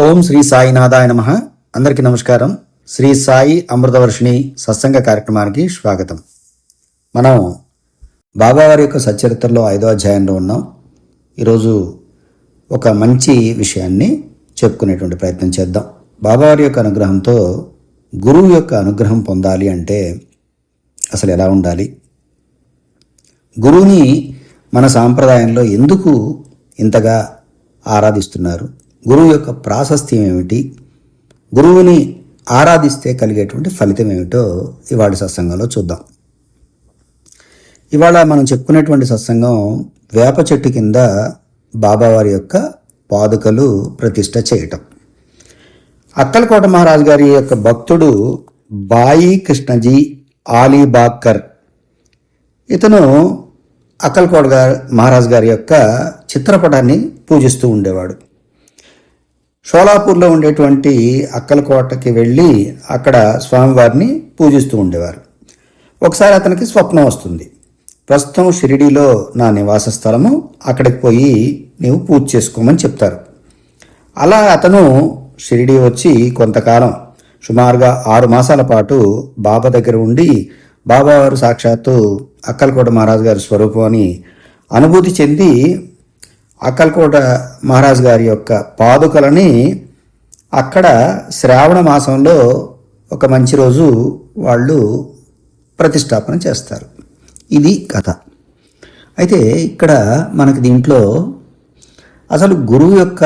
ఓం శ్రీ సాయినాథాయ నమః. అందరికీ నమస్కారం. శ్రీ సాయి అమృతవర్షిణి సత్సంగ కార్యక్రమానికి స్వాగతం. మనం బాబావారి యొక్క సచ్చరిత్రలో 5వ అధ్యాయంలో ఉన్నాం. ఈరోజు ఒక మంచి విషయాన్ని చెప్పుకునేటువంటి ప్రయత్నం చేద్దాం. బాబావారి యొక్క అనుగ్రహంతో గురువు యొక్క అనుగ్రహం పొందాలి అంటే అసలు ఎలా ఉండాలి, గురువుని మన సాంప్రదాయంలో ఎందుకు ఇంతగా ఆరాధిస్తున్నారు, గురువు యొక్క ప్రాశస్త్యం ఏమిటి, గురువుని ఆరాధిస్తే కలిగేటువంటి ఫలితం ఏమిటో ఇవాళ సత్సంగంలో చూద్దాం. ఇవాళ మనం చెప్పుకునేటువంటి సత్సంగం వేప చెట్టు కింద బాబావారి యొక్క పాదుకలు ప్రతిష్ఠ చేయటం. అక్కలకోట మహారాజు గారి యొక్క భక్తుడు బాయి కృష్ణజీ ఆలీబాక్కర్, ఇతను అక్కలకోట మహారాజు గారి యొక్క చిత్రపటాన్ని పూజిస్తూ ఉండేవాడు. షోలాపూర్లో ఉండేటువంటి అక్కలకోటకి వెళ్ళి అక్కడ స్వామివారిని పూజిస్తూ ఉండేవారు. ఒకసారి అతనికి స్వప్నం వస్తుంది, ప్రస్తుతం షిరిడీలో నా నివాస స్థలము, అక్కడికి పోయి నీవు పూజ చేసుకోమని చెప్తారు. అలా అతను షిరిడీ వచ్చి కొంతకాలం సుమారుగా 6 మాసాల పాటు బాబా దగ్గర ఉండి బాబావారు సాక్షాత్తు అక్కలకోట మహారాజు గారి స్వరూపం అని అనుభూతి చెంది అక్కలకోట మహారాజు గారి యొక్క పాదుకలని అక్కడ శ్రావణ మాసంలో ఒక మంచి రోజు వాళ్ళు ప్రతిష్టాపన చేస్తారు. ఇది కథ. అయితే ఇక్కడ మనకి దీంట్లో అసలు గురువు యొక్క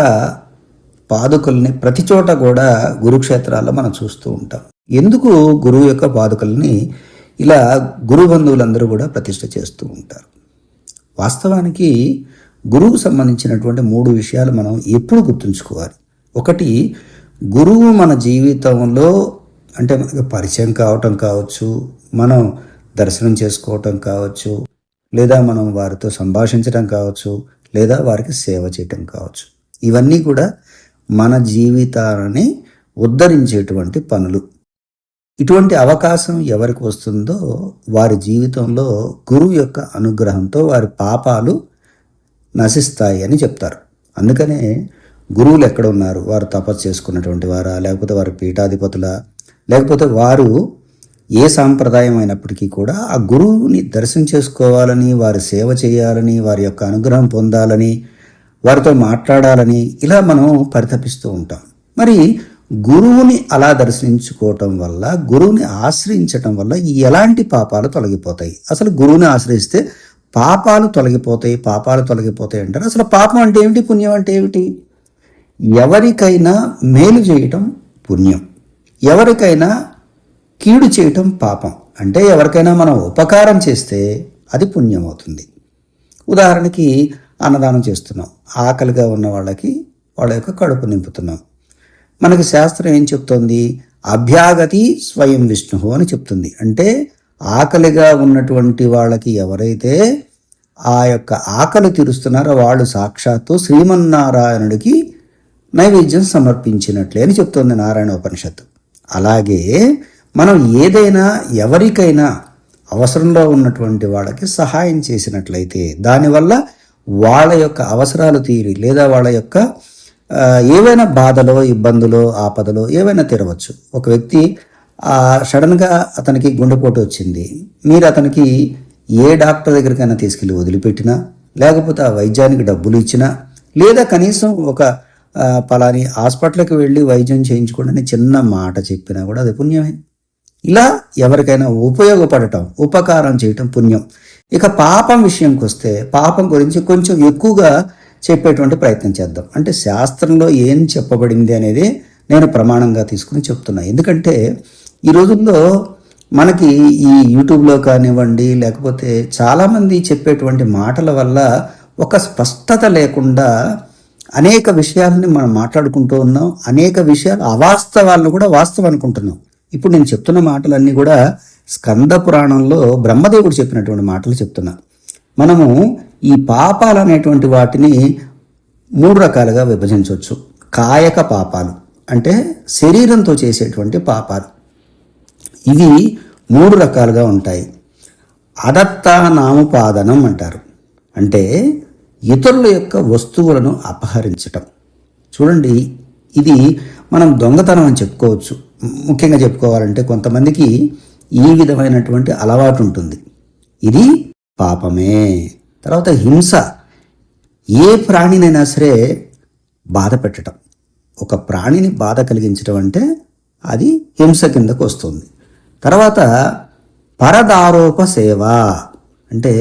పాదుకల్ని ప్రతి చోట కూడా గురుక్షేత్రాల్లో మనం చూస్తూ ఉంటాం. ఎందుకు గురువు యొక్క పాదుకల్ని ఇలా గురు బంధువులందరూ కూడా ప్రతిష్ఠ చేస్తూ ఉంటారు? వాస్తవానికి గురువుకు సంబంధించినటువంటి 3 విషయాలు మనం ఎప్పుడు గుర్తుంచుకోవాలి. ఒకటి, గురువు మన జీవితంలో అంటే మనకు పరిచయం కావటం కావచ్చు, మనం దర్శనం చేసుకోవటం కావచ్చు, లేదా మనం వారితో సంభాషించడం కావచ్చు, లేదా వారికి సేవ చేయటం కావచ్చు. ఇవన్నీ కూడా మన జీవితాన్ని ఉద్ధరించేటువంటి పనులు. ఇటువంటి అవకాశం ఎవరికి వస్తుందో వారి జీవితంలో గురువు యొక్క అనుగ్రహంతో వారి పాపాలు నశిస్తాయి అని చెప్తారు. అందుకనే గురువులు ఎక్కడ ఉన్నారు, వారు తపస్సు చేసుకున్నటువంటి వారా, లేకపోతే వారి పీఠాధిపతుల, లేకపోతే వారు ఏ సాంప్రదాయం అయినప్పటికీ కూడా ఆ గురువుని దర్శనం చేసుకోవాలని, వారి సేవ చేయాలని, వారి యొక్క అనుగ్రహం పొందాలని, వారితో మాట్లాడాలని ఇలా మనం పరితపిస్తూ ఉంటాం. మరి గురువుని అలా దర్శించుకోవటం వల్ల, గురువుని ఆశ్రయించటం వల్ల ఎలాంటి పాపాలు తొలగిపోతాయి? అసలు గురువుని ఆశ్రయిస్తే పాపాలు తొలగిపోతాయి అంటారు. అసలు పాపం అంటే ఏమిటి, పుణ్యం అంటే ఏమిటి? ఎవరికైనా మేలు చేయటం పుణ్యం, ఎవరికైనా కీడు చేయటం పాపం. అంటే ఎవరికైనా మనం ఉపకారం చేస్తే అది పుణ్యం అవుతుంది. ఉదాహరణకి అన్నదానం చేస్తున్నాం, ఆకలిగా ఉన్న వాళ్ళకి వాళ్ళ యొక్క కడుపు నింపుతున్నాం. మనకి శాస్త్రం ఏం చెప్తోంది? అభ్యాగతి స్వయం విష్ణు అని చెప్తుంది. అంటే ఆకలిగా ఉన్నటువంటి వాళ్ళకి ఎవరైతే ఆ యొక్క ఆకలి తీరుస్తున్నారో వాళ్ళు సాక్షాత్తు శ్రీమన్నారాయణుడికి నైవేద్యం సమర్పించినట్లే అని చెప్తోంది నారాయణ ఉపనిషత్తు. అలాగే మనం ఏదైనా ఎవరికైనా అవసరంలో ఉన్నటువంటి వాళ్ళకి సహాయం చేసినట్లయితే దానివల్ల వాళ్ళ యొక్క అవసరాలు తీరి, లేదా వాళ్ళ యొక్క ఏవైనా బాధలో, ఇబ్బందులో, ఆపదలో ఏవైనా తీరవచ్చు. ఒక వ్యక్తి సడన్గా అతనికి గుండెపోటు వచ్చింది, మీరు అతనికి ఏ డాక్టర్ దగ్గరికైనా తీసుకెళ్ళి వదిలిపెట్టినా, లేకపోతే ఆ వైద్యానికి డబ్బులు ఇచ్చినా, లేదా కనీసం ఒక పలాని హాస్పిటల్కి వెళ్ళి వైద్యం చేయించుకోండి చిన్న మాట చెప్పినా కూడా అది పుణ్యమే. ఇలా ఎవరికైనా ఉపయోగపడటం, ఉపకారం చేయటం పుణ్యం. ఇక పాపం విషయంకి వస్తే పాపం గురించి కొంచెం ఎక్కువగా చెప్పేటువంటి ప్రయత్నం చేద్దాం. అంటే శాస్త్రంలో ఏం చెప్పబడింది అనేది నేను ప్రమాణంగా తీసుకుని చెప్తున్నా. ఎందుకంటే ఈ రోజుల్లో మనకి ఈ యూట్యూబ్లో కానివ్వండి, లేకపోతే చాలామంది చెప్పేటువంటి మాటల వల్ల ఒక స్పష్టత లేకుండా అనేక విషయాలని మనం మాట్లాడుకుంటూ ఉన్నాం. అనేక విషయాలు అవాస్తవాలను కూడా వాస్తవం అనుకుంటున్నాం. ఇప్పుడు నేను చెప్తున్న మాటలన్నీ కూడా స్కంద పురాణంలో బ్రహ్మదేవుడు చెప్పినటువంటి మాటలు చెప్తున్నా. మనము ఈ పాపాలు అనేటువంటి వాటిని 3 రకాలుగా విభజించవచ్చు. కాయక పాపాలు అంటే శరీరంతో చేసేటువంటి పాపాలు, ఇవి 3 రకాలుగా ఉంటాయి. అదత్తానాముపాదనం అంటారు, అంటే ఇతరుల యొక్క వస్తువులను అపహరించటం. చూడండి, ఇది మనం దొంగతనం అని చెప్పుకోవచ్చు. ముఖ్యంగా చెప్పుకోవాలంటే కొంతమందికి ఈ విధమైనటువంటి అలవాటు ఉంటుంది. ఇది పాపమే. తర్వాత హింస. ఏ ప్రాణినైనా సరే బాధ పెట్టడం, ఒక ప్రాణిని బాధ కలిగించడం అంటే అది హింస కిందకు వస్తుంది. తర్వాత పరదారోప సేవ అంటే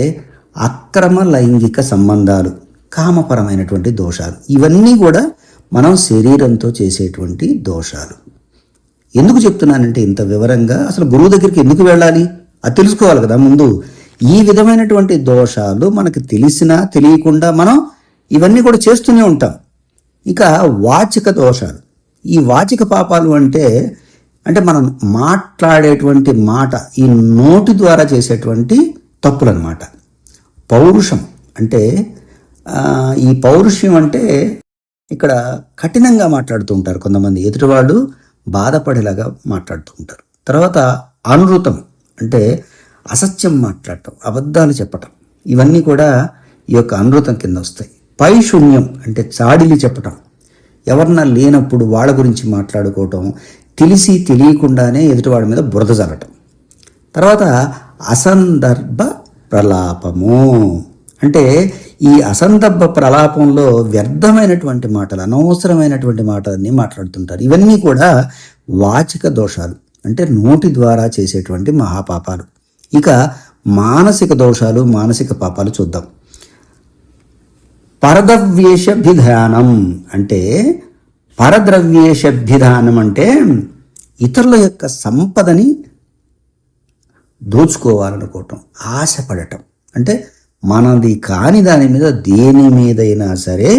అక్రమ లైంగిక సంబంధాలు, కామపరమైనటువంటి దోషాలు. ఇవన్నీ కూడా మనం శరీరంతో చేసేటువంటి దోషాలు. ఎందుకు చెప్తున్నానంటే ఇంత వివరంగా, అసలు గురువు దగ్గరికి ఎందుకు వెళ్ళాలి అది తెలుసుకోవాలి కదా ముందు. ఈ విధమైనటువంటి దోషాలు మనకు తెలిసినా తెలియకుండా మనం ఇవన్నీ కూడా చేస్తూనే ఉంటాం. ఇక వాచిక దోషాలు. ఈ వాచిక పాపాలు అంటే మనం మాట్లాడేటువంటి మాట, ఈ నోటి ద్వారా చేసేటువంటి తప్పులు అన్నమాట. పౌరుషం అంటే ఈ పౌరుషం అంటే ఇక్కడ కఠినంగా మాట్లాడుతూ ఉంటారు కొంతమంది, ఎదుటివాళ్ళు బాధపడేలాగా మాట్లాడుతూ ఉంటారు. తర్వాత అనృతం అంటే అసత్యం మాట్లాడటం, అబద్ధాలు చెప్పటం, ఇవన్నీ కూడా ఈ యొక్క అనృతం కింద వస్తాయి. పైశూన్యం అంటే చాడిలి చెప్పటం, ఎవరన్నా లేనప్పుడు వాళ్ళ గురించి మాట్లాడుకోవటం, తెలిసి తెలియకుండానే ఎదుటివాడి మీద బురద చల్లటం. తర్వాత అసందర్భ ప్రలాపము అంటే ఈ అసందర్భ ప్రలాపంలో వ్యర్థమైనటువంటి మాటలు, అనవసరమైనటువంటి మాటలన్నీ మాట్లాడుతుంటారు. ఇవన్నీ కూడా వాచిక దోషాలు అంటే నోటి ద్వారా చేసేటువంటి మహాపాపాలు. ఇక మానసిక దోషాలు, మానసిక పాపాలు చూద్దాం. పరద్రవ్యేషభిధానం అంటే పరద్రవ్యేషభిధానం అంటే ఇతరుల యొక్క సంపదని దోచుకోవాలనుకోవటం, ఆశపడటం. అంటే మనది కాని దాని మీద దేని మీదైనా సరే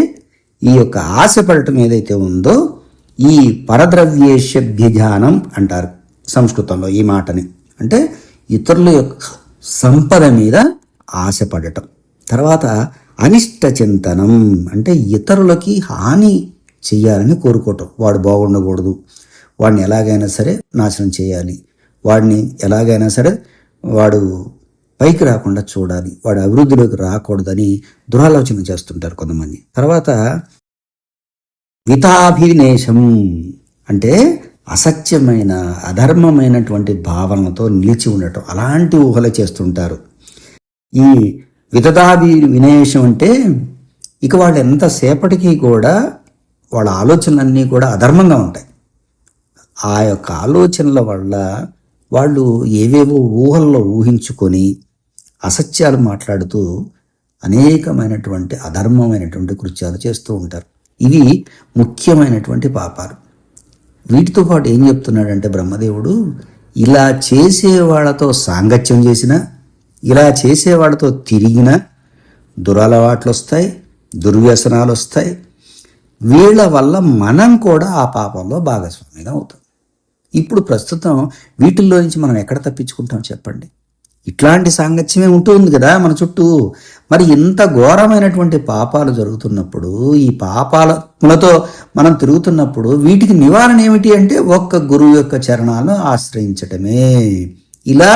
ఈ యొక్క ఆశపడటం ఏదైతే ఉందో ఈ పరద్రవ్యేషభిధానం అంటారు సంస్కృతంలో ఈ మాటని. అంటే ఇతరుల యొక్క సంపద మీద ఆశపడటం. తర్వాత అనిష్ట చింతనం అంటే ఇతరులకి హాని చెయ్యాలని కోరుకోవటం. వాడు బాగుండకూడదు, వాడిని ఎలాగైనా సరే నాశనం చేయాలి, వాడిని ఎలాగైనా సరే వాడు పైకి రాకుండా చూడాలి, వాడు అభివృద్ధిలోకి రాకూడదని దురాలోచన చేస్తుంటారు కొంతమంది. తర్వాత వితాభినేశం అంటే అసత్యమైన అధర్మమైనటువంటి భావనతో నిలిచి ఉండటం, అలాంటి ఊహలు చేస్తుంటారు. ఈ వినేశం అంటే ఇక వాళ్ళు ఎంతసేపటికి కూడా వాళ్ళ ఆలోచనలన్నీ కూడా అధర్మంగా ఉంటాయి. ఆ యొక్క ఆలోచనల వల్ల వాళ్ళు ఏవేవో ఊహల్లో ఊహించుకొని అసత్యాలు మాట్లాడుతూ అనేకమైనటువంటి అధర్మమైనటువంటి కృత్యాలు చేస్తూ ఉంటారు. ఇవి ముఖ్యమైనటువంటి పాపాలు. వీటితో పాటు ఏం చెప్తున్నాడంటే బ్రహ్మదేవుడు, ఇలా చేసే వాళ్ళతో సాంగత్యం చేసినా, ఇలా చేసే వాళ్ళతో తిరిగినా దురలవాట్లు వస్తాయి, దుర్వ్యసనాలు వస్తాయి. వీళ్ళ వల్ల మనం కూడా ఆ పాపంలో భాగస్వామిగా అవుతాం. ఇప్పుడు ప్రస్తుతం వీటిల్లో నుంచి మనం ఎక్కడ తప్పించుకుంటాం చెప్పండి? ఇట్లాంటి సాంగత్యమే ఉంటుంది కదా మన చుట్టూ. మరి ఇంత ఘోరమైనటువంటి పాపాలు జరుగుతున్నప్పుడు, ఈ పాపాలతో మనం తిరుగుతున్నప్పుడు వీటికి నివారణ ఏమిటి అంటే ఒక్క గురువు యొక్క చరణాలను ఆశ్రయించటమే. ఇలా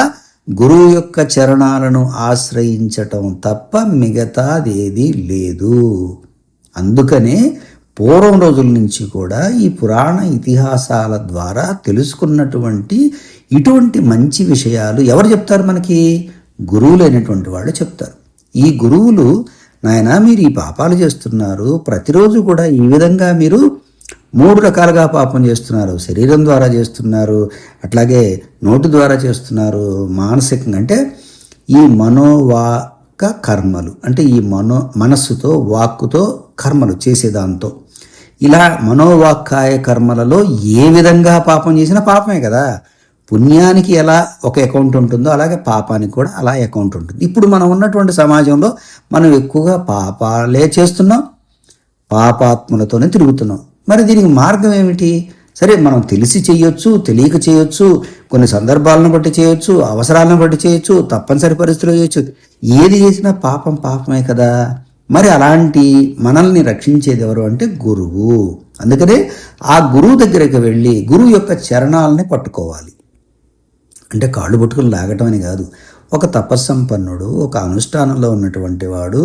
గురువు యొక్క చరణాలను ఆశ్రయించటం తప్ప మిగతాదేది లేదు. అందుకనే పూర్వం రోజుల నుంచి కూడా ఈ పురాణ ఇతిహాసాల ద్వారా తెలుసుకున్నటువంటి ఇటువంటి మంచి విషయాలు ఎవరు చెప్తారు మనకి? గురువులైనటువంటి వాళ్ళు చెప్తారు. ఈ గురువులు, నాయన మీరు ఈ పాపాలు చేస్తున్నారు, ప్రతిరోజు కూడా ఈ విధంగా మీరు 3 రకాలుగా పాపం చేస్తున్నారు. శరీరం ద్వారా చేస్తున్నారు, అట్లాగే నోటి ద్వారా చేస్తున్నారు, మానసికంగా అంటే ఈ మనోవాక కర్మలు అంటే ఈ మనస్సుతో వాక్కుతో కర్మలు చేసేదాంతో, ఇలా మనోవాక్కాయ కర్మలలో ఏ విధంగా పాపం చేసినా పాపమే కదా. పుణ్యానికి ఎలా ఒక అకౌంట్ ఉంటుందో అలాగే పాపానికి కూడా అలా అకౌంట్ ఉంటుంది. ఇప్పుడు మనం ఉన్నటువంటి సమాజంలో మనం ఎక్కువగా పాపాలే చేస్తున్నాం, పాపాత్ములతోనే తిరుగుతున్నాం. మరి దీనికి మార్గం ఏమిటి? సరే, మనం తెలిసి చేయొచ్చు, తెలియక చేయొచ్చు, కొన్ని సందర్భాలను బట్టి చేయొచ్చు, అవసరాలను బట్టి చేయొచ్చు, తప్పనిసరి పరిస్థితులు చేయొచ్చు. ఏది చేసినా పాపం పాపమే కదా. మరి అలాంటి మనల్ని రక్షించేది ఎవరు అంటే గురువు. అందుకనే ఆ గురువు దగ్గరికి వెళ్ళి గురువు యొక్క చరణాలని పట్టుకోవాలి. అంటే కాళ్ళు పట్టుకుని లాగటం అని కాదు. ఒక తపస్సంపన్నుడు, ఒక అనుష్ఠానంలో ఉన్నటువంటి వాడు,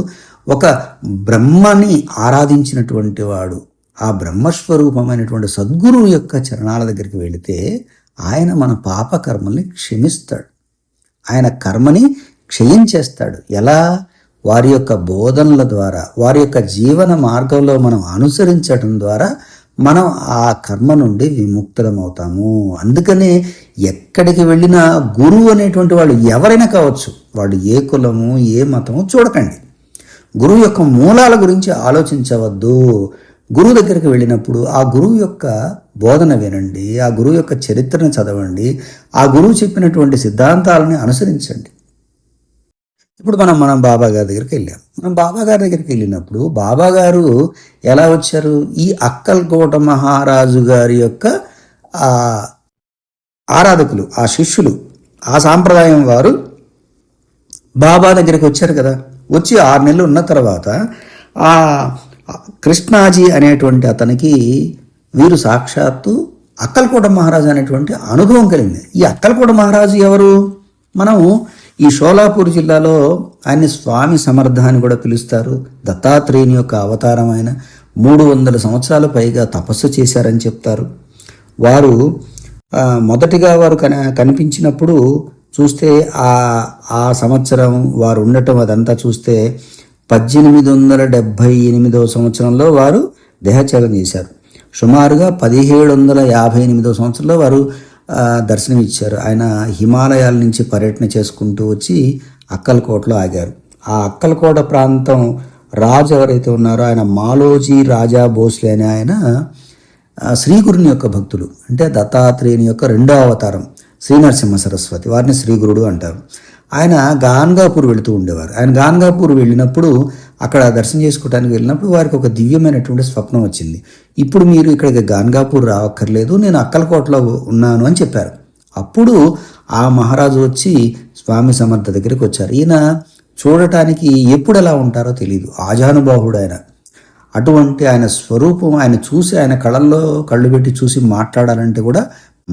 ఒక బ్రహ్మని ఆరాధించినటువంటి వాడు ఆ బ్రహ్మస్వరూపమైనటువంటి సద్గురువు యొక్క చరణాల దగ్గరికి వెళితే ఆయన మన పాప కర్మల్ని క్షమిస్తాడు. ఆయన కర్మని క్షయించేస్తాడు. ఎలా? వారి యొక్క బోధనల ద్వారా, వారి యొక్క జీవన మార్గంలో మనం అనుసరించడం ద్వారా మనం ఆ కర్మ నుండి విముక్తులమవుతాము. అందుకనే ఎక్కడికి వెళ్ళినా గురువు అనేటువంటి వాళ్ళు ఎవరైనా కావచ్చు, వాళ్ళు ఏ కులము ఏ మతము చూడకండి. గురువు యొక్క మూలాల గురించి ఆలోచించవద్దు. గురువు దగ్గరికి వెళ్ళినప్పుడు ఆ గురువు యొక్క బోధన వినండి, ఆ గురువు యొక్క చరిత్రను చదవండి, ఆ గురువు చెప్పినటువంటి సిద్ధాంతాలని అనుసరించండి. ఇప్పుడు మనం బాబా గారి దగ్గరికి వెళ్ళాం. మనం బాబా గారి దగ్గరికి వెళ్ళినప్పుడు బాబా గారు ఎలా వచ్చారు? ఈ అక్కల్కోట మహారాజు గారి యొక్క ఆరాధకులు, ఆ శిష్యులు, ఆ సాంప్రదాయం వారు బాబా దగ్గరికి వచ్చారు కదా. వచ్చి 6 నెలలు ఉన్న తర్వాత ఆ కృష్ణాజీ అనేటువంటి అతనికి వీరు సాక్షాత్తు అక్కల్కోట మహారాజు అనేటువంటి అనుభవం కలిగింది. ఈ అక్కల్కోట మహారాజు ఎవరు? మనం ఈ షోలాపూర్ జిల్లాలో ఆయన్ని స్వామి సమర్థ అని కూడా పిలుస్తారు. దత్తాత్రేయుని యొక్క అవతారం. ఆయన 300 సంవత్సరాల పైగా తపస్సు చేశారని చెప్తారు. వారు మొదటిగా వారు కనిపించినప్పుడు చూస్తే ఆ సంవత్సరం వారు ఉండటం అదంతా చూస్తే 1878 సంవత్సరంలో వారు దేహత్యాగం చేశారు. సుమారుగా 1758 సంవత్సరంలో వారు దర్శనమిచ్చారు. ఆయన హిమాలయాల నుంచి పర్యటన చేసుకుంటూ వచ్చి అక్కల్కోటలో ఆగారు. ఆ అక్కల్కోట ప్రాంతం రాజు ఎవరైతే ఉన్నారో ఆయన మాలోజీ రాజా భోస్లే అనే ఆయన శ్రీగురుని యొక్క భక్తులు. అంటే దత్తాత్రేయుని యొక్క 2వ అవతారం శ్రీనరసింహ సరస్వతి, వారిని శ్రీగురుడు అంటారు. ఆయన గాన్గాపూర్ వెళుతూ ఉండేవారు. ఆయన గాన్గాపూర్ వెళ్ళినప్పుడు అక్కడ దర్శనం చేసుకోవడానికి వెళ్ళినప్పుడు వారికి ఒక దివ్యమైనటువంటి స్వప్నం వచ్చింది. ఇప్పుడు మీరు ఇక్కడికి గాన్గాపూర్ రావక్కర్లేదు, నేను అక్కల్కోటలో ఉన్నాను అని చెప్పారు. అప్పుడు ఆ మహారాజు వచ్చి స్వామి సమర్థ దగ్గరికి వచ్చారు. ఈయన చూడటానికి ఎప్పుడు ఎలా ఉంటారో తెలియదు, ఆజానుబాహుడు ఆయన. అటువంటి ఆయన స్వరూపం ఆయన చూసి, ఆయన కళ్ళల్లో కళ్ళు పెట్టి చూసి మాట్లాడాలంటే కూడా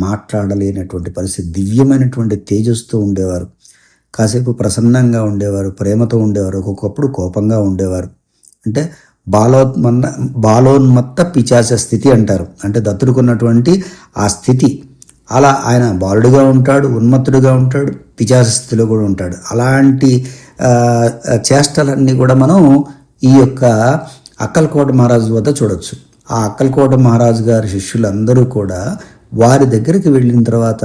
మాట్లాడలేనటువంటి పరిస్థితి. దివ్యమైనటువంటి తేజస్తో ఉండేవారు. కాసేపు ప్రసన్నంగా ఉండేవారు, ప్రేమతో ఉండేవారు, ఒక్కొక్కప్పుడు కోపంగా ఉండేవారు. అంటే బాలోన్మత్త పిచాచ స్థితి అంటారు. అంటే దత్తుడుకున్నటువంటి ఆ స్థితి. అలా ఆయన బాలుడుగా ఉంటాడు, ఉన్మత్తుడుగా ఉంటాడు, పిచాచ స్థితిలో కూడా ఉంటాడు. అలాంటి చేష్టలన్నీ కూడా మనం ఈ యొక్క అక్కల్కోట మహారాజు వద్ద చూడొచ్చు. ఆ అక్కల్కోట మహారాజు గారి శిష్యులందరూ కూడా వారి దగ్గరికి వెళ్ళిన తర్వాత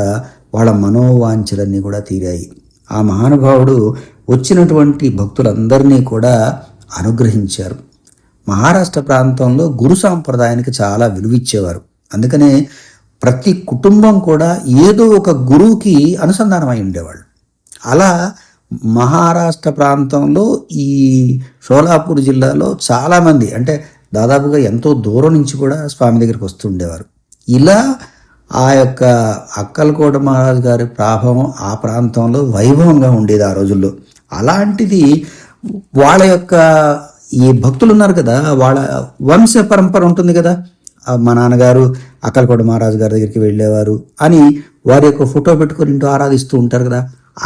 వాళ్ళ మనోవాంఛలన్నీ కూడా తీరాయి. ఆ మహానుభావుడు వచ్చినటువంటి భక్తులందరినీ కూడా అనుగ్రహించారు. మహారాష్ట్ర ప్రాంతంలో గురు సాంప్రదాయానికి చాలా విలువిచ్చేవారు. అందుకనే ప్రతి కుటుంబం కూడా ఏదో ఒక గురువుకి అనుసంధానమై ఉండేవాళ్ళు. అలా మహారాష్ట్ర ప్రాంతంలో ఈ షోలాపూర్ జిల్లాలో చాలామంది, అంటే దాదాపుగా ఎంతో దూరం నుంచి కూడా స్వామి దగ్గరికి వస్తుండేవారు. ఇలా ఆ యొక్క అక్కల్కోట మహారాజు గారి ప్రభావం ఆ ప్రాంతంలో వైభవంగా ఉండేది ఆ రోజుల్లో. అలాంటిది వాళ్ళ యొక్క ఈ భక్తులు ఉన్నారు కదా, వాళ్ళ వంశ పరంపర ఉంటుంది కదా. మా నాన్నగారు అక్కల్కోట మహారాజు గారి దగ్గరికి వెళ్ళేవారు అని వారి యొక్క ఫోటో పెట్టుకొని ఇంటూ ఆరాధిస్తూ ఉంటారు కదా.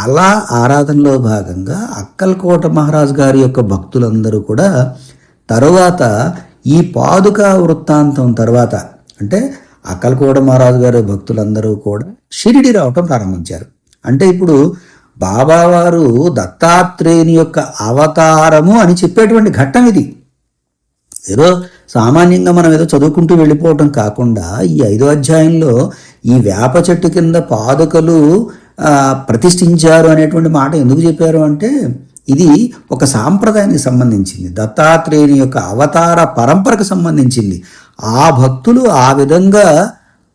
అలా ఆరాధనలో భాగంగా అక్కల్కోట మహారాజు గారి యొక్క భక్తులందరూ కూడా తరువాత ఈ పాదుకా వృత్తాంతం తర్వాత, అంటే అక్కల్కోట మహారాజు గారి భక్తులందరూ కూడా షిరిడి రావటం ప్రారంభించారు. అంటే ఇప్పుడు బాబావారు దత్తాత్రేయుని యొక్క అవతారము అని చెప్పేటువంటి ఘట్టం ఇది. ఏదో సామాన్యంగా మనం ఏదో చదువుకుంటూ వెళ్ళిపోవటం కాకుండా ఈ 5వ అధ్యాయంలో ఈ వేప చెట్టు కింద పాదుకలు ప్రతిష్ఠించారు అనేటువంటి మాట ఎందుకు చెప్పారు అంటే ఇది ఒక సాంప్రదాయానికి సంబంధించింది, దత్తాత్రేయుని యొక్క అవతార పరంపరకు సంబంధించింది. ఆ భక్తులు ఆ విధంగా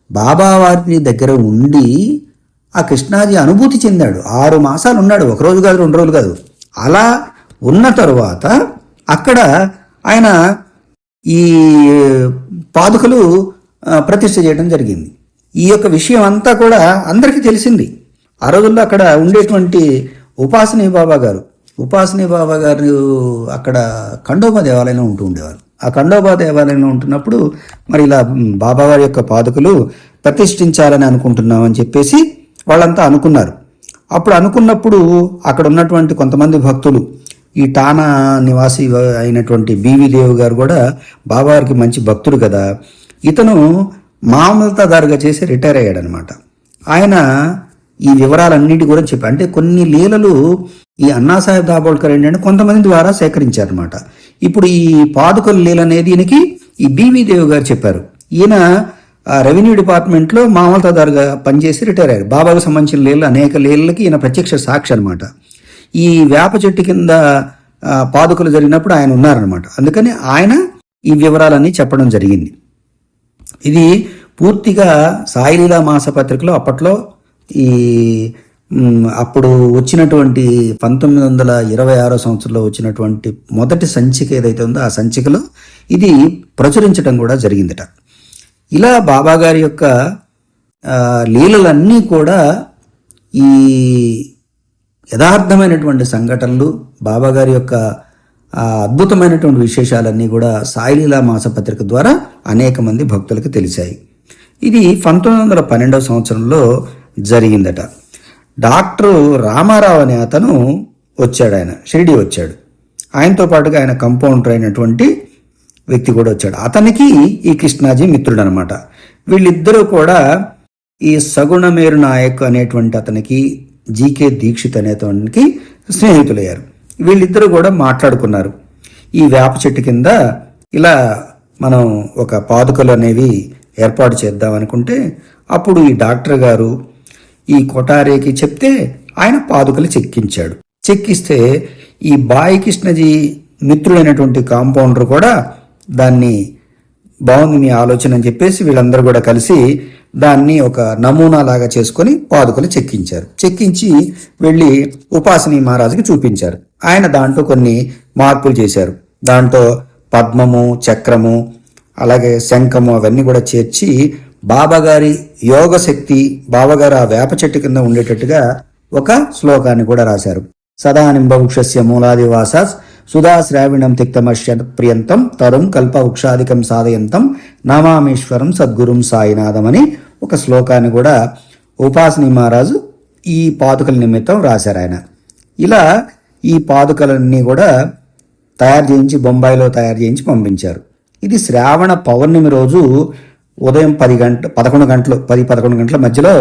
బాబావారిని దగ్గర ఉండి ఆ కృష్ణాజీ అనుభూతి చెందాడు. 6 మాసాలు ఉన్నాడు, 1 రోజు కాదు 2 రోజులు కాదు. అలా ఉన్న తరువాత అక్కడ ఆయన ఈ పాదుకలు ప్రతిష్ఠ చేయడం జరిగింది. ఈ యొక్క విషయం అంతా కూడా అందరికీ తెలిసింది. ఆ రోజుల్లో అక్కడ ఉండేటువంటి ఉపాసనీ బాబా గారు అక్కడ ఖండోబా దేవాలయంలో ఉంటూ ఉండేవారు. ఆ ఖండోబా దేవాలయంలో ఉంటున్నప్పుడు మరి ఇలా బాబావారి యొక్క పాదుకలు ప్రతిష్ఠించాలని అనుకుంటున్నామని చెప్పేసి వాళ్ళంతా అనుకున్నారు. అప్పుడు అనుకున్నప్పుడు అక్కడ ఉన్నటువంటి కొంతమంది భక్తులు ఈ టానా నివాసి అయినటువంటి బీవీ దేవ్ గారు కూడా బాబావారికి మంచి భక్తుడు కదా. ఇతను మామూలుతాదారుగా చేసి రిటైర్ అయ్యాడనమాట. ఆయన ఈ వివరాలన్నిటి గురించి చెప్పారు. అంటే కొన్ని లీలలు ఈ అన్నాసాహెబ్ దాబోల్కర్ ఏంటంటే కొంతమంది ద్వారా సేకరించారనమాట. ఇప్పుడు ఈ పాదుకల లీల అనేది ఈయనకి ఈ బీవీ దేవ్ గారు చెప్పారు. ఈయన రెవెన్యూ డిపార్ట్మెంట్లో మామూలుతాదారుగా పనిచేసి రిటైర్ అయ్యారు. బాబాకు సంబంధించిన లీలలు అనేక లీలలకి ఈయన ప్రత్యక్ష సాక్షి అనమాట. ఈ వేప చెట్టు కింద పాదుకలు జరిగినప్పుడు ఆయన ఉన్నారనమాట. అందుకని ఆయన ఈ వివరాలన్నీ చెప్పడం జరిగింది. ఇది పూర్తిగా సాయిలీలా మాసపత్రికలో అప్పట్లో ఈ అప్పుడు వచ్చినటువంటి 1926 సంవత్సరంలో వచ్చినటువంటి మొదటి సంచిక ఏదైతే ఉందో ఆ సంచికలో ఇది ప్రచురించడం కూడా జరిగిందట. ఇలా బాబా గారి యొక్క లీలలన్నీ కూడా ఈ యథార్థమైనటువంటి సంఘటనలు, బాబా గారి యొక్క అద్భుతమైనటువంటి విశేషాలన్నీ కూడా సాయిలీలా మాసపత్రిక ద్వారా అనేక మంది భక్తులకు తెలిసాయి. ఇది 1912 సంవత్సరంలో జరిగిందట. డాక్టర్ రామారావు అనే అతను వచ్చాడు, ఆయన షిరిడి వచ్చాడు. ఆయనతో పాటుగా ఆయన కంపౌండర్ అయినటువంటి వ్యక్తి కూడా వచ్చాడు. అతనికి ఈ కృష్ణాజీ మిత్రుడు అనమాట. వీళ్ళిద్దరూ కూడా ఈ సగుణమేరు నాయక్ అనేటువంటి అతనికి, జీకే దీక్షిత్ అనేటువంటి స్నేహితులయ్యారు. వీళ్ళిద్దరూ కూడా మాట్లాడుకున్నారు. ఈ వేప చెట్టు కింద ఇలా మనం ఒక పాదుకలు అనేవి ఏర్పాటు చేద్దాం అనుకుంటే అప్పుడు ఈ డాక్టర్ గారు ఈ కొటారేకి చెప్తే ఆయన పాదుకలు చెక్కించాడు. చెక్కిస్తే ఈ బాయి కృష్ణజీ మిత్రుడైనటువంటి కాంపౌండర్ కూడా దాన్ని బాగుంది మీ ఆలోచన అని చెప్పేసి వీళ్ళందరూ కూడా కలిసి దాన్ని ఒక నమూనా లాగా చేసుకొని పాదుకలు చెక్కించారు. చెక్కించి వెళ్ళి ఉపాసనీ మహారాజుకి చూపించారు. ఆయన దాంట్లో కొన్ని మార్పులు చేశారు. దాంట్లో పద్మము, చక్రము, అలాగే శంఖము అవన్నీ కూడా చేర్చి బాబాగారి యోగ శక్తి, బాబాగారు ఆ వేప చెట్టు కింద ఉండేటట్టుగా ఒక శ్లోకాన్ని కూడా రాశారు. సదా నింబవృక్షస్య మూలాదివాసాస్ సుధా శ్రావిణం తిక్తమశ్య ప్రియంతం తరుం కల్ప వృక్షాధికం సాధయంతం నామామేశ్వరం సద్గురుం సాయినాథం అని ఒక శ్లోకాన్ని కూడా ఉపాసనీ మహారాజు ఈ పాదుకల నిమిత్తం రాశారు ఆయన. ఇలా ఈ పాదుకలన్నీ కూడా తయారు చేయించి బొంబాయిలో తయారు చేయించి పంపించారు. ఇది శ్రావణ పౌర్ణమి రోజు ఉదయం 11 గంటల మధ్యలో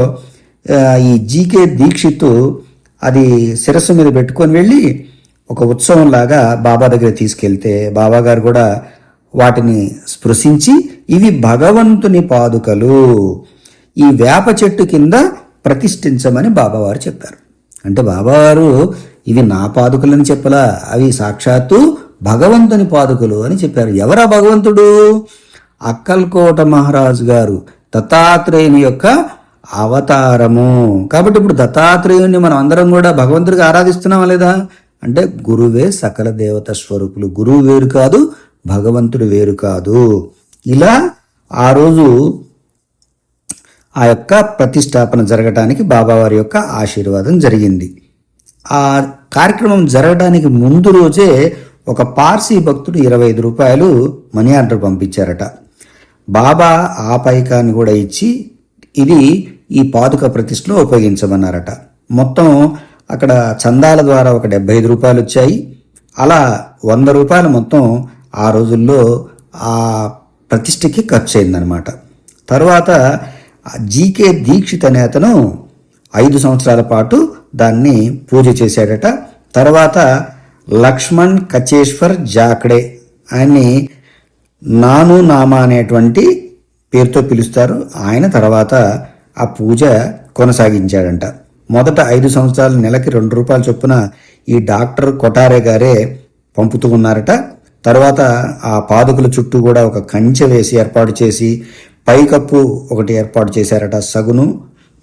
ఈ జీకే దీక్షిత్ అది శిరస్సు మీద పెట్టుకొని వెళ్ళి ఒక ఉత్సవంలాగా బాబా దగ్గర తీసుకెళ్తే బాబా గారు కూడా వాటిని స్పృశించి ఇవి భగవంతుని పాదుకలు, ఈ వేప చెట్టు కింద ప్రతిష్ఠించమని బాబావారు చెప్పారు. అంటే బాబావారు ఇవి నా పాదుకలని చెప్పలా, అవి సాక్షాత్తు భగవంతుని పాదుకలు అని చెప్పారు. ఎవరా భగవంతుడు? అక్కల్కోట మహారాజు గారు దత్తాత్రేయుని యొక్క అవతారము. కాబట్టి ఇప్పుడు దత్తాత్రేయుని మనం అందరం కూడా భగవంతుడిగా ఆరాధిస్తున్నామా లేదా అంటే గురువే సకల దేవత స్వరూపులు, గురువు వేరు కాదు, భగవంతుడు వేరు కాదు. ఇలా ఆ రోజు ఆ యొక్క ప్రతిష్టాపన జరగటానికి బాబావారి యొక్క ఆశీర్వాదం జరిగింది. ఆ కార్యక్రమం జరగడానికి ముందు రోజే ఒక పార్సీ భక్తుడు 25 రూపాయలు మనీ ఆర్డర్ పంపించారట. బాబా ఆ పైకాన్ని కూడా ఇచ్చి ఇది ఈ పాదుక ప్రతిష్టలో ఉపయోగించమన్నారట. మొత్తం అక్కడ చందాల ద్వారా ఒక 75 రూపాయలు వచ్చాయి. అలా 100 రూపాయలు మొత్తం ఆ రోజుల్లో ఆ ప్రతిష్టకి ఖర్చు అయిందనమాట. తర్వాత జీకే దీక్షిత్ అనే అతను 5 సంవత్సరాల పాటు దాన్ని పూజ చేశాడట. తర్వాత లక్ష్మణ్ కచేశ్వర్ జాకడే, ఆయన్ని నాను నామా అనేటువంటి పేరుతో పిలుస్తారు. ఆయన తర్వాత ఆ పూజ కొనసాగించాడంట. మొదట 5 సంవత్సరాలు నెలకి 2 రూపాయల చొప్పున ఈ డాక్టర్ కొటారే గారే పంపుతూ ఉన్నారట. తర్వాత ఆ పాదుకల చుట్టూ కూడా ఒక కంచె వేసి ఏర్పాటు చేసి పైకప్పు ఒకటి ఏర్పాటు చేశారట సగును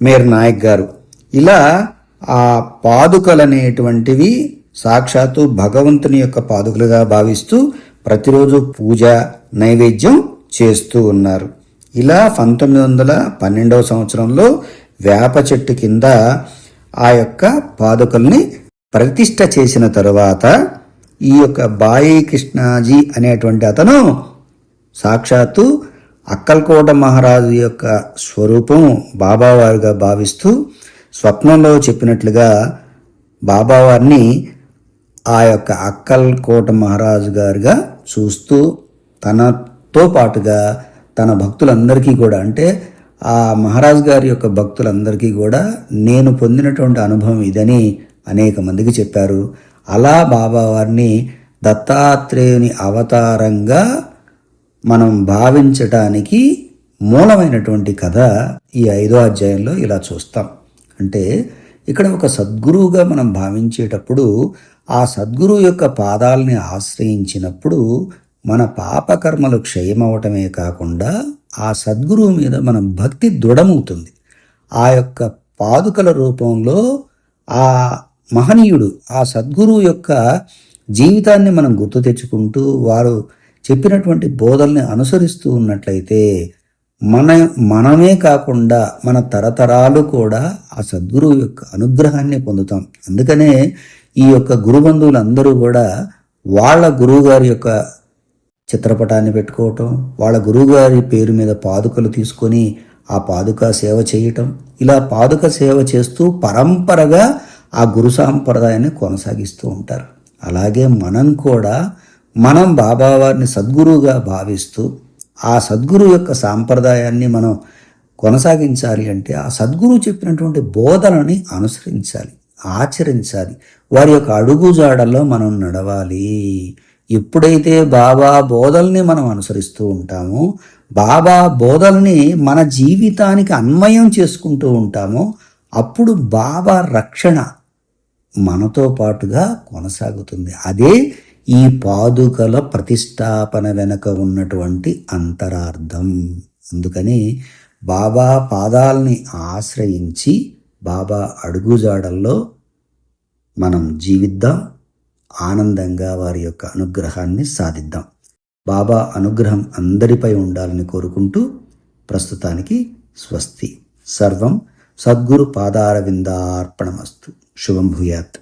మేర్ నాయక్ గారు. ఇలా ఆ పాదుకలు అనేటువంటివి సాక్షాత్తు భగవంతుని యొక్క పాదుకలుగా భావిస్తూ ప్రతిరోజు పూజ నైవేద్యం చేస్తూ ఉన్నారు. ఇలా 1912 సంవత్సరంలో వేప చెట్టు కింద ఆ యొక్క పాదుకల్ని ప్రతిష్ఠ చేసిన తరువాత ఈ యొక్క బాయి కృష్ణాజీ అనేటువంటి అతను సాక్షాత్తు అక్కల్కోట మహారాజు యొక్క స్వరూపం బాబావారుగా భావిస్తూ స్వప్నంలో చెప్పినట్లుగా బాబావారిని ఆ యొక్క అక్కల్కోట మహారాజు గారుగా చూస్తూ తనతో పాటుగా తన భక్తులందరికీ కూడా, అంటే ఆ మహారాజు గారి యొక్క భక్తులందరికీ కూడా నేను పొందినటువంటి అనుభవం ఇదని అనేక మందికి చెప్పారు. అలా బాబా వారిని దత్తాత్రేయుని అవతారంగా మనం భావించటానికి మూలమైనటువంటి కథ ఈ 5వ అధ్యాయంలో ఇలా చూస్తాం. అంటే ఇక్కడ ఒక సద్గురువుగా మనం భావించేటప్పుడు ఆ సద్గురువు యొక్క పాదాలని ఆశ్రయించినప్పుడు మన పాపకర్మలు క్షయమవటమే కాకుండా ఆ సద్గురువు మీద మనం భక్తి దృఢమవుతుంది. ఆ యొక్క పాదుకల రూపంలో ఆ మహనీయుడు ఆ సద్గురువు యొక్క జీవితాన్ని మనం గుర్తు తెచ్చుకుంటూ వారు చెప్పినటువంటి బోధల్ని అనుసరిస్తూ ఉన్నట్లయితే మనమే కాకుండా మన తరతరాలు కూడా ఆ సద్గురువు యొక్క అనుగ్రహాన్ని పొందుతాం. అందుకనే ఈ యొక్క గురుబంధువులందరూ కూడా వాళ్ళ గురువుగారి యొక్క చిత్రపటాన్ని పెట్టుకోవటం, వాళ్ళ గురువుగారి పేరు మీద పాదుకలు తీసుకొని ఆ పాదుక సేవ చేయటం, ఇలా పాదుక సేవ చేస్తూ పరంపరగా ఆ గురు సాంప్రదాయాన్ని కొనసాగిస్తూ ఉంటారు. అలాగే మనం కూడా బాబావారిని సద్గురువుగా భావిస్తూ ఆ సద్గురు యొక్క సాంప్రదాయాన్ని మనం కొనసాగించాలి అంటే ఆ సద్గురువు చెప్పినటువంటి బోధనని అనుసరించాలి, ఆచరించాలి. వారి యొక్క అడుగుజాడల్లో మనం నడవాలి. ఎప్పుడైతే బాబా బోధల్ని మనం అనుసరిస్తూ ఉంటామో, బాబా బోధల్ని మన జీవితానికి అన్వయం చేసుకుంటూ ఉంటామో, అప్పుడు బాబా రక్షణ మనతో పాటుగా కొనసాగుతుంది. అదే ఈ పాదుకల ప్రతిష్టాపన వెనక ఉన్నటువంటి అంతరార్థం. అందుకని బాబా పాదాలని ఆశ్రయించి బాబా అడుగుజాడల్లో మనం జీవిద్దాం, ఆనందంగా వారి యొక్క అనుగ్రహాన్ని సాధిద్దాం. బాబా అనుగ్రహం అందరిపై ఉండాలని కోరుకుంటూ ప్రస్తుతానికి స్వస్తి. సర్వం సద్గురు పాదారవిందార్పణమస్తు. శుభం భూయాత్.